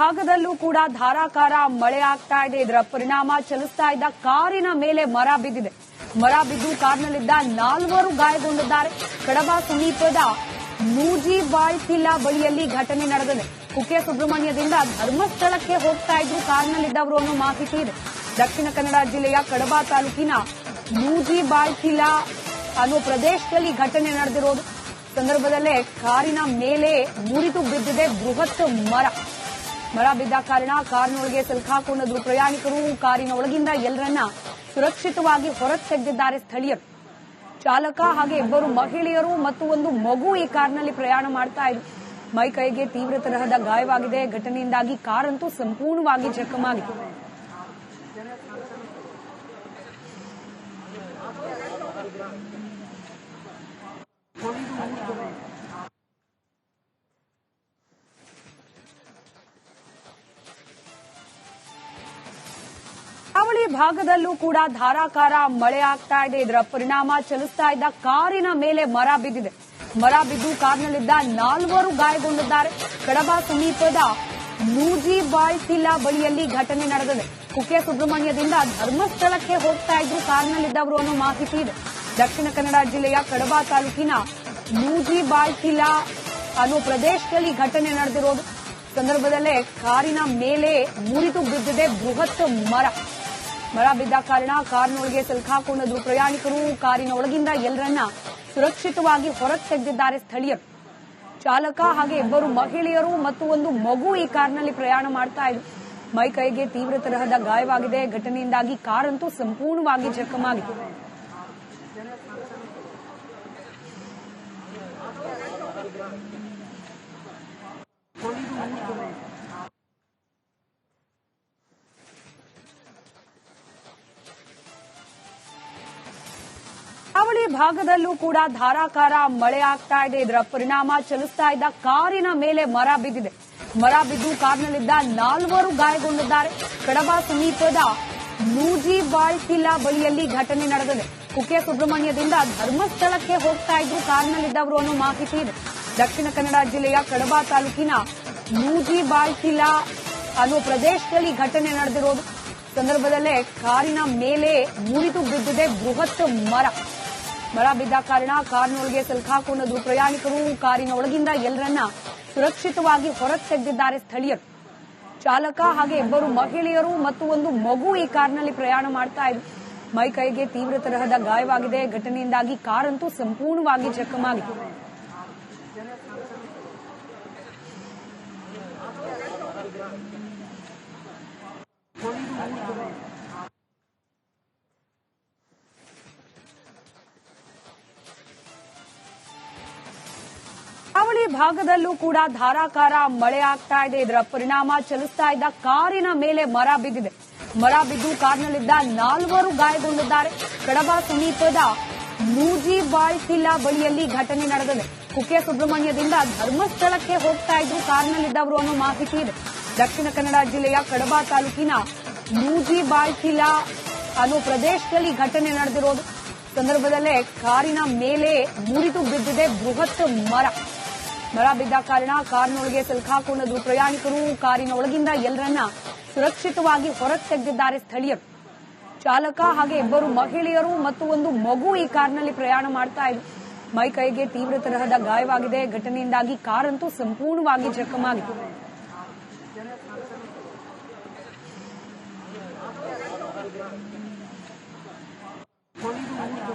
ಭಾಗದಲ್ಲೂ ಕೂಡ ಧಾರಾಕಾರ ಮಳೆ ಆಗ್ತಾ ಇದೆ. ಇದರ ಪರಿಣಾಮ ಚಲಿಸ್ತಾ ಇದ್ದ ಕಾರಿನ ಮೇಲೆ ಮರ ಬಿದ್ದಿದೆ. ಮರ ಬಿದ್ದು ಕಾರ್ನಲ್ಲಿದ್ದ 4 ಗಾಯಗೊಂಡಿದ್ದಾರೆ. ಕಡಬ ಸಮೀಪದ ನೂಜಿಬಾಳ್ತಿಲ್ಲ ಬಳಿಯಲ್ಲಿ ಘಟನೆ ನಡೆದಿದೆ. ಕುಕ್ಕೆ ಸುಬ್ರಹ್ಮಣ್ಯದಿಂದ ಧರ್ಮಸ್ಥಳಕ್ಕೆ ಹೋಗ್ತಾ ಇದ್ರು ಕಾರ್ನಲ್ಲಿದ್ದವರು ಅನ್ನೋ ಮಾಹಿತಿ ಇದೆ. ದಕ್ಷಿಣ ಕನ್ನಡ ಜಿಲ್ಲೆಯ ಕಡಬ ತಾಲೂಕಿನ ನೂಜಿಬಾಳ್ತಿಲ್ಲ ಅನ್ನೋ ಪ್ರದೇಶದಲ್ಲಿ ಘಟನೆ ನಡೆದಿರೋದು. ಸಂದರ್ಭದಲ್ಲೇ ಕಾರಿನ ಮೇಲೆ ಮುರಿದು ಬಿದ್ದಿದೆ ಬೃಹತ್ ಮರ. ಮರ ಬಿದ್ದ ಕಾರಣ ಕಾರಿನೊಳಗೆ ಸಿಲುಕಾಕೊಂಡಿದ್ರು ಪ್ರಯಾಣಿಕರು. ಕಾರಿನ ಒಳಗಿಂದ ಎಲ್ಲರನ್ನ ಸುರಕ್ಷಿತವಾಗಿ ಹೊರಗೆ ತೆಗೆದಿದ್ದಾರೆ ಸ್ಥಳೀಯರು. ಚಾಲಕ ಹಾಗೆ 2 ಮಹಿಳೆಯರು ಮತ್ತು ಒಂದು ಮಗು ಈ ಕಾರ್ನಲ್ಲಿ ಪ್ರಯಾಣ ಮಾಡ್ತಾ ಇದ್ರು. ಮೈ ಕೈಗೆ ತೀವ್ರ ತರಹದ ಗಾಯವಾಗಿದೆ. ಘಟನೆಯಿಂದಾಗಿ ಕಾರಂತೂ ಸಂಪೂರ್ಣವಾಗಿ ಜಖಮಾಗಿದೆ. ಕರಾವಳಿ ಭಾಗದಲ್ಲೂ ಕೂಡ ಧಾರಾಕಾರ ಮಳೆ ಆಗ್ತಾ ಇದೆ. ಇದರ ಪರಿಣಾಮ ಚಲಿಸ್ತಾ ಇದ್ದ ಕಾರಿನ ಮೇಲೆ ಮರ ಬಿದ್ದಿದೆ. ಮರ ಬಿದ್ದು ಕಾರ್ನಲ್ಲಿದ್ದ 4 ಗಾಯಗೊಂಡಿದ್ದಾರೆ. ಕಡಬ ಸಮೀಪದ ನೂಜಿಬಾಳ್ತಿಲ್ಲ ಬಳಿಯಲ್ಲಿ ಘಟನೆ ನಡೆದಿದೆ. ಕುಕ್ಕೆ ಸುಬ್ರಹ್ಮಣ್ಯದಿಂದ ಧರ್ಮಸ್ಥಳಕ್ಕೆ ಹೋಗ್ತಾ ಇದ್ರು ಕಾರ್ನಲ್ಲಿದ್ದವರು ಅನ್ನೋ ಮಾಹಿತಿ ಇದೆ. ದಕ್ಷಿಣ ಕನ್ನಡ ಜಿಲ್ಲೆಯ ಕಡಬ ತಾಲೂಕಿನ ನೂಜಿಬಾಳ್ತಿಲ್ಲ ಅನ್ನೋ ಪ್ರದೇಶದಲ್ಲಿ ಘಟನೆ ನಡೆದಿರೋದು. ಸಂದರ್ಭದಲ್ಲೇ ಕಾರಿನ ಮೇಲೆ ಮುರಿದು ಬಿದ್ದಿದೆ ಬೃಹತ್ ಮರ. ಮರ ಬಿದ್ದ ಕಾರಣ ಕಾರಿನೊಳಗೆ ಸಿಲುಕಾಕೊಂಡಿದ್ರು ಪ್ರಯಾಣಿಕರು. ಕಾರಿನ ಒಳಗಿಂದ ಎಲ್ಲರನ್ನ ಸುರಕ್ಷಿತವಾಗಿ ಹೊರಗೆ ತೆಗೆದಿದ್ದಾರೆ ಸ್ಥಳೀಯರು. ಚಾಲಕ ಹಾಗೆ 2 ಮಹಿಳೆಯರು ಮತ್ತು ಒಂದು ಮಗು ಈ ಕಾರ್ನಲ್ಲಿ ಪ್ರಯಾಣ ಮಾಡ್ತಾ ಇದ್ರು. ಮೈ ಕೈಗೆ ತೀವ್ರ ತರಹದ ಗಾಯವಾಗಿದೆ. ಘಟನೆಯಿಂದಾಗಿ ಕಾರಂತೂ ಸಂಪೂರ್ಣವಾಗಿ ಜಖಮಾಗಿದೆ. ಕರಾವಳಿ ಭಾಗದಲ್ಲೂ ಕೂಡ ಧಾರಾಕಾರ ಮಳೆ ಆಗ್ತಾ ಇದೆ. ಇದರ ಪರಿಣಾಮ ಚಲಿಸ್ತಾ ಇದ್ದ ಕಾರಿನ ಮೇಲೆ ಮರ ಬಿದ್ದಿದೆ. ಮರ ಬಿದ್ದು ಕಾರ್ನಲ್ಲಿದ್ದ 4 ಗಾಯಗೊಂಡಿದ್ದಾರೆ. ಕಡಬ ಸಮೀಪದ ನೂಜಿಬಾಳ್ತಿಲ್ಲ ಬಳಿಯಲ್ಲಿ ಘಟನೆ ನಡೆದಿದೆ. ಕುಕ್ಕೆ ಸುಬ್ರಹ್ಮಣ್ಯದಿಂದ ಧರ್ಮಸ್ಥಳಕ್ಕೆ ಹೋಗ್ತಾ ಇದ್ರು ಕಾರ್ನಲ್ಲಿದ್ದವರು ಅನ್ನೋ ಮಾಹಿತಿ ಇದೆ. ದಕ್ಷಿಣ ಕನ್ನಡ ಜಿಲ್ಲೆಯ ಕಡಬ ತಾಲೂಕಿನ ನೂಜಿಬಾಳ್ತಿಲ್ಲ ಅನ್ನೋ ಪ್ರದೇಶದಲ್ಲಿ ಘಟನೆ ನಡೆದಿರೋದು. ಸಂದರ್ಭದಲ್ಲೇ ಕಾರಿನ ಮೇಲೆ ಮುರಿದು ಬಿದ್ದಿದೆ ಬೃಹತ್ ಮರ. ಮರ ಬಿದ್ದ ಕಾರಣ ಕಾರಿನೊಳಗೆ ಸಿಲುಕಾಕೊಂಡಿದ್ರು ಪ್ರಯಾಣಿಕರು. ಕಾರಿನ ಒಳಗಿಂದ ಎಲ್ಲರನ್ನ ಸುರಕ್ಷಿತವಾಗಿ ಹೊರಗೆ ತೆಗೆದಿದ್ದಾರೆ ಸ್ಥಳೀಯರು. ಚಾಲಕ ಹಾಗೆ 2 ಮಹಿಳೆಯರು ಮತ್ತು ಒಂದು ಮಗು ಈ ಕಾರ್ನಲ್ಲಿ ಪ್ರಯಾಣ ಮಾಡ್ತಾ ಇದ್ರು. ಮೈ ಕೈಗೆ ತೀವ್ರ ತರಹದ ಗಾಯವಾಗಿದೆ. ಘಟನೆಯಿಂದಾಗಿ ಕಾರಂತೂ ಸಂಪೂರ್ಣವಾಗಿ ಜಖಮಾಗಿದೆ. ಕರಾವಳಿ ಭಾಗದಲ್ಲೂ ಕೂಡ ಧಾರಾಕಾರ ಮಳೆ ಆಗ್ತಾ ಇದೆ. ಇದರ ಪರಿಣಾಮ ಚಲಿಸ್ತಾ ಇದ್ದ ಕಾರಿನ ಮೇಲೆ ಮರ ಬಿದ್ದಿದೆ. ಮರ ಬಿದ್ದು ಕಾರ್ನಲ್ಲಿದ್ದ 4 ಗಾಯಗೊಂಡಿದ್ದಾರೆ. ಕಡಬ ಸಮೀಪದ ನೂಜಿಬಾಳ್ತಿಲ್ಲ ಬಳಿಯಲ್ಲಿ ಘಟನೆ ನಡೆದಿದೆ. ಕುಕ್ಕೆ ಸುಬ್ರಹ್ಮಣ್ಯದಿಂದ ಧರ್ಮಸ್ಥಳಕ್ಕೆ ಹೋಗ್ತಾ ಇದ್ರು ಕಾರ್ನಲ್ಲಿದ್ದವರು ಅನ್ನೋ ಮಾಹಿತಿ ಇದೆ. ದಕ್ಷಿಣ ಕನ್ನಡ ಜಿಲ್ಲೆಯ ಕಡಬ ತಾಲೂಕಿನ ನೂಜಿಬಾಳ್ತಿಲ್ಲ ಅನ್ನೋ ಪ್ರದೇಶದಲ್ಲಿ ಘಟನೆ ನಡೆದಿರೋದು. ಸಂದರ್ಭದಲ್ಲೇ ಕಾರಿನ ಮೇಲೆ ಮುರಿದು ಬಿದ್ದಿದೆ ಬೃಹತ್ ಮರ. ಮರ ಬಿದ್ದ ಕಾರಣ ಕಾರಿನೊಳಗೆ ಸಿಲುಕಾಕೊಂಡಿದ್ರು ಪ್ರಯಾಣಿಕರು. ಕಾರಿನ ಒಳಗಿಂದ ಎಲ್ಲರನ್ನ ಸುರಕ್ಷಿತವಾಗಿ ಹೊರಗೆ ತೆಗೆದಿದ್ದಾರೆ ಸ್ಥಳೀಯರು. ಚಾಲಕ ಹಾಗೆ 2 ಮಹಿಳೆಯರು ಮತ್ತು ಒಂದು ಮಗು ಈ ಕಾರ್ನಲ್ಲಿ ಪ್ರಯಾಣ ಮಾಡ್ತಾ ಇದ್ರು. ಮೈ ಕೈಗೆ ತೀವ್ರ ತರಹದ ಗಾಯವಾಗಿದೆ. ಘಟನೆಯಿಂದಾಗಿ ಕಾರಂತೂ ಸಂಪೂರ್ಣವಾಗಿ ಜಖಮಾಗಿದೆ.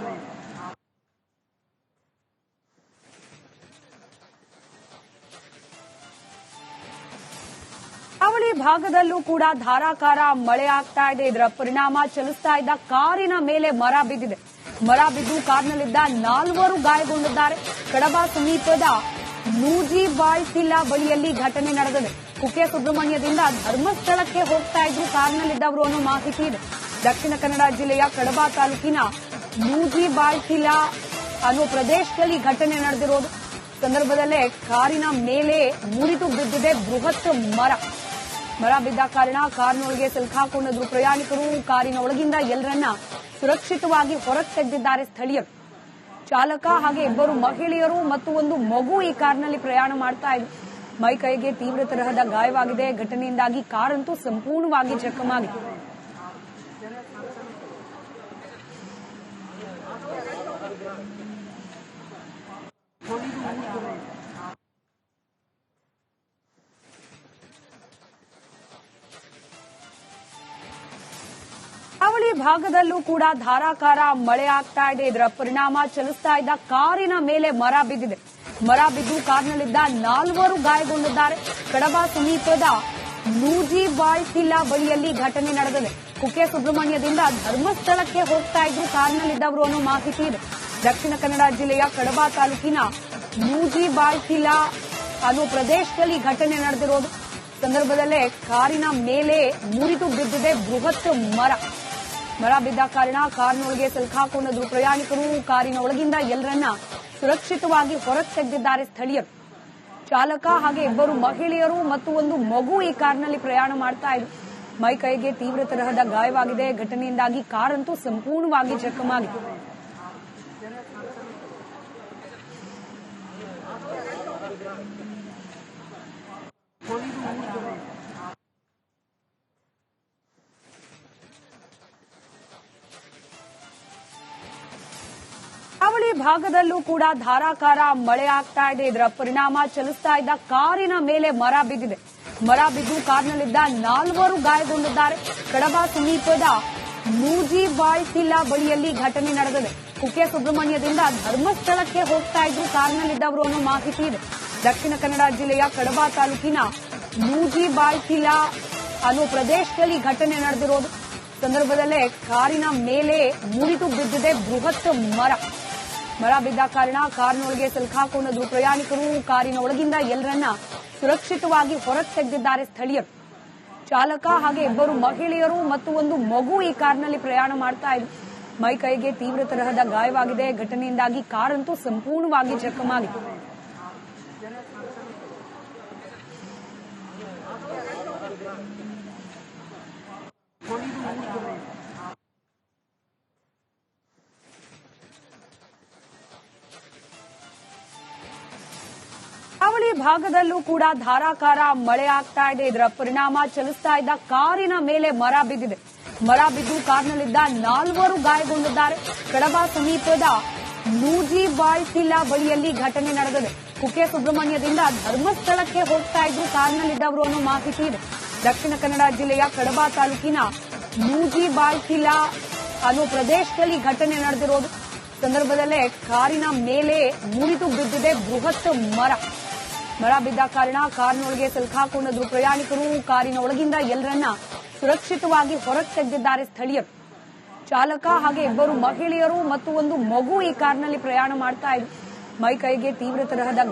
ಕರಾವಳಿ ಭಾಗದಲ್ಲೂ ಕೂಡ ಧಾರಾಕಾರ ಮಳೆ ಆಗ್ತಾ ಇದೆ. ಇದರ ಪರಿಣಾಮ ಚಲಿಸ್ತಾ ಇದ್ದ ಕಾರಿನ ಮೇಲೆ ಮರ ಬಿದ್ದಿದೆ. ಮರ ಬಿದ್ದು ಕಾರ್ನಲ್ಲಿದ್ದ 4 ಗಾಯಗೊಂಡಿದ್ದಾರೆ. ಕಡಬ ಸಮೀಪದ ನೂಜಿಬಾಳ್ತಿಲ್ಲ ಬಳಿಯಲ್ಲಿ ಘಟನೆ ನಡೆದಿದೆ. ಕುಕ್ಕೆ ಸುಬ್ರಹ್ಮಣ್ಯದಿಂದ ಧರ್ಮಸ್ಥಳಕ್ಕೆ ಹೋಗ್ತಾ ಇದ್ರು ಕಾರ್ನಲ್ಲಿದ್ದವರು ಅನ್ನೋ ಮಾಹಿತಿ ಇದೆ. ದಕ್ಷಿಣ ಕನ್ನಡ ಜಿಲ್ಲೆಯ ಕಡಬ ತಾಲೂಕಿನ ನೂಜಿಬಾಳ್ತಿಲ್ಲ ಅನ್ನೋ ಪ್ರದೇಶದಲ್ಲಿ ಘಟನೆ ನಡೆದಿರೋದು. ಸಂದರ್ಭದಲ್ಲೇ ಕಾರಿನ ಮೇಲೆ ಮುರಿದು ಬಿದ್ದಿದೆ ಬೃಹತ್ ಮರ. ಮರ ಬಿದ್ದ ಕಾರಣ ಕಾರಿನೊಳಗೆ ಸಿಲುಕಾಕೊಂಡಿದ್ರು ಪ್ರಯಾಣಿಕರು. ಕಾರಿನ ಒಳಗಿಂದ ಎಲ್ಲರನ್ನ ಸುರಕ್ಷಿತವಾಗಿ ಹೊರಗೆ ತೆಗೆದಿದ್ದಾರೆ ಸ್ಥಳೀಯರು. ಚಾಲಕ ಹಾಗೆ 2 ಮಹಿಳೆಯರು ಮತ್ತು ಒಂದು ಮಗು ಈ ಕಾರ್ನಲ್ಲಿ ಪ್ರಯಾಣ ಮಾಡ್ತಾ ಇದ್ರು. ಮೈ ಕೈಗೆ ತೀವ್ರ ತರಹದ ಗಾಯವಾಗಿದೆ. ಘಟನೆಯಿಂದಾಗಿ ಕಾರಂತೂ ಸಂಪೂರ್ಣವಾಗಿ ಜಖಮಾಗಿದೆ. ಕರಾವಳಿ ಭಾಗದಲ್ಲೂ ಕೂಡ ಧಾರಾಕಾರ ಮಳೆ ಆಗ್ತಾ ಇದೆ. ಇದರ ಪರಿಣಾಮ ಚಲಿಸ್ತಾ ಇದ್ದ ಕಾರಿನ ಮೇಲೆ ಮರ ಬಿದ್ದಿದೆ. ಮರ ಬಿದ್ದು ಕಾರ್ನಲ್ಲಿದ್ದ 4 ಗಾಯಗೊಂಡಿದ್ದಾರೆ. ಕಡಬ ಸಮೀಪದ ನೂಜಿಬಾಳ್ತಿಲ್ಲಾ ಬಳಿಯಲ್ಲಿ ಘಟನೆ ನಡೆದಿದೆ. ಕುಕ್ಕೆ ಸುಬ್ರಹ್ಮಣ್ಯದಿಂದ ಧರ್ಮಸ್ಥಳಕ್ಕೆ ಹೋಗ್ತಾ ಇದ್ರು ಕಾರ್ನಲ್ಲಿದ್ದವರು ಅನ್ನೋ ಮಾಹಿತಿ ಇದೆ. ದಕ್ಷಿಣ ಕನ್ನಡ ಜಿಲ್ಲೆಯ ಕಡಬ ತಾಲೂಕಿನ ನೂಜಿಬಾಳ್ತಿಲ್ಲಾ ಅನ್ನೋ ಪ್ರದೇಶದಲ್ಲಿ ಘಟನೆ ನಡೆದಿರೋದು. ಸಂದರ್ಭದಲ್ಲೇ ಕಾರಿನ ಮೇಲೆ ಮುರಿದು ಬಿದ್ದಿದೆ ಬೃಹತ್ ಮರ. ಮರ ಬಿದ್ದ ಕಾರಣ ಕಾರ್ನೊಳಗೆ ಸಿಲುಕಾಕೊಂಡಿದ್ರು ಪ್ರಯಾಣಿಕರು. ಕಾರಿನ ಒಳಗಿಂದ ಎಲ್ಲರನ್ನ ಸುರಕ್ಷಿತವಾಗಿ ಹೊರಗೆ ತೆಗೆದಿದ್ದಾರೆ ಸ್ಥಳೀಯರು. ಚಾಲಕ ಹಾಗೆ 2 ಮಹಿಳೆಯರು ಮತ್ತು ಒಂದು ಮಗು ಈ ಕಾರ್ನಲ್ಲಿ ಪ್ರಯಾಣ ಮಾಡ್ತಾ ಇದ್ರು. ಮೈ ಕೈಗೆ ತೀವ್ರ ತರಹದ ಗಾಯವಾಗಿದೆ. ಘಟನೆಯಿಂದಾಗಿ ಕಾರಂತೂ ಸಂಪೂರ್ಣವಾಗಿ ಜಖಮಾಗಿದೆ. ಕರಾವಳಿ ಭಾಗದಲ್ಲೂ ಕೂಡ ಧಾರಾಕಾರ ಮಳೆ ಆಗ್ತಾ ಇದೆ. ಇದರ ಪರಿಣಾಮ ಚಲಿಸ್ತಾ ಇದ್ದ ಕಾರಿನ ಮೇಲೆ ಮರ ಬಿದ್ದಿದೆ. ಮರ ಬಿದ್ದು ಕಾರ್ನಲ್ಲಿದ್ದ 4 ಗಾಯಗೊಂಡಿದ್ದಾರೆ. ಕಡಬ ಸಮೀಪದ ನೂಜಿಬಾಳ್ತಿಲ್ಲಾ ಬಳಿಯಲ್ಲಿ ಘಟನೆ ನಡೆದಿದೆ. ಕುಕ್ಕೆ ಸುಬ್ರಹ್ಮಣ್ಯದಿಂದ ಧರ್ಮಸ್ಥಳಕ್ಕೆ ಹೋಗ್ತಾ ಇದ್ರು ಕಾರ್ನಲ್ಲಿದ್ದವರು ಅನ್ನೋ ಮಾಹಿತಿ ಇದೆ. ದಕ್ಷಿಣ ಕನ್ನಡ ಜಿಲ್ಲೆಯ ಕಡಬ ತಾಲೂಕಿನ ನೂಜಿಬಾಳ್ತಿಲ್ಲಾ ಅನ್ನೋ ಪ್ರದೇಶದಲ್ಲಿ ಘಟನೆ ನಡೆದಿರೋದು. ಸಂದರ್ಭದಲ್ಲೇ ಕಾರಿನ ಮೇಲೆ ಮುರಿದು ಬಿದ್ದಿದೆ ಬೃಹತ್ ಮರ. ಮರ ಬಿದ್ದ ಕಾರಣ ಕಾರ್ನೊಳಗೆ ಸಿಲುಕಾಕೊಂಡಿದ್ರು ಪ್ರಯಾಣಿಕರು. ಕಾರಿನ ಒಳಗಿಂದ ಎಲ್ಲರನ್ನ ಸುರಕ್ಷಿತವಾಗಿ ಹೊರಗೆ ತೆಗೆದಿದ್ದಾರೆ ಸ್ಥಳೀಯರು. ಚಾಲಕ ಹಾಗೆ 2 ಮಹಿಳೆಯರು ಮತ್ತು ಒಂದು ಮಗು ಈ ಕಾರ್ನಲ್ಲಿ ಪ್ರಯಾಣ ಮಾಡ್ತಾ ಇದ್ರು. ಮೈ ಕೈಗೆ ತೀವ್ರ ತರಹದ ಗಾಯವಾಗಿದೆ. ಘಟನೆಯಿಂದಾಗಿ ಕಾರಂತೂ ಸಂಪೂರ್ಣವಾಗಿ ಜಖಮಾಗಿದೆ. ಕರಾವಳಿ ಭಾಗದಲ್ಲೂ ಕೂಡ ಧಾರಾಕಾರ ಮಳೆ ಆಗ್ತಾ ಇದೆ. ಇದರ ಪರಿಣಾಮ ಚಲಿಸ್ತಾ ಇದ್ದ ಕಾರಿನ ಮೇಲೆ ಮರ ಬಿದ್ದಿದೆ. ಮರ ಬಿದ್ದು ಕಾರ್ನಲ್ಲಿದ್ದ 4 ಗಾಯಗೊಂಡಿದ್ದಾರೆ. ಕಡಬ ಸಮೀಪದ ನೂಜಿಬಾಳ್ತಿಲ್ಲಾ ಬಳಿಯಲ್ಲಿ ಘಟನೆ ನಡೆದಿದೆ. ಕುಕ್ಕೆ ಸುಬ್ರಹ್ಮಣ್ಯದಿಂದ ಧರ್ಮಸ್ಥಳಕ್ಕೆ ಹೋಗ್ತಾ ಇದ್ರು ಕಾರ್ನಲ್ಲಿದ್ದವರು ಅನ್ನೋ ಮಾಹಿತಿ ಇದೆ. ದಕ್ಷಿಣ ಕನ್ನಡ ಜಿಲ್ಲೆಯ ಕಡಬ ತಾಲೂಕಿನ ನೂಜಿಬಾಳ್ತಿಲ್ಲಾ ಅನ್ನೋ ಪ್ರದೇಶದಲ್ಲಿ ಘಟನೆ ನಡೆದಿರೋದು. ಸಂದರ್ಭದಲ್ಲೇ ಕಾರಿನ ಮೇಲೆ ಮುರಿದು ಬಿದ್ದಿದೆ ಬೃಹತ್ ಮರ. ಮರ ಬಿದ್ದ ಕಾರಣ ಕಾರ್ನೊಳಗೆ ಸಿಲುಕಾಕೊಂಡಿದ್ರು ಪ್ರಯಾಣಿಕರು. ಕಾರಿನ ಒಳಗಿಂದ ಎಲ್ಲರನ್ನ ಸುರಕ್ಷಿತವಾಗಿ ಹೊರಗೆ ತೆಗೆದಿದ್ದಾರೆ ಸ್ಥಳೀಯರು. ಚಾಲಕ ಹಾಗೆ 2 ಮಹಿಳೆಯರು ಮತ್ತು ಒಂದು ಮಗು ಈ ಕಾರ್ನಲ್ಲಿ ಪ್ರಯಾಣ ಮಾಡ್ತಾ ಇದ್ರು. ಮೈ ಕೈಗೆ ತೀವ್ರ ತರಹದ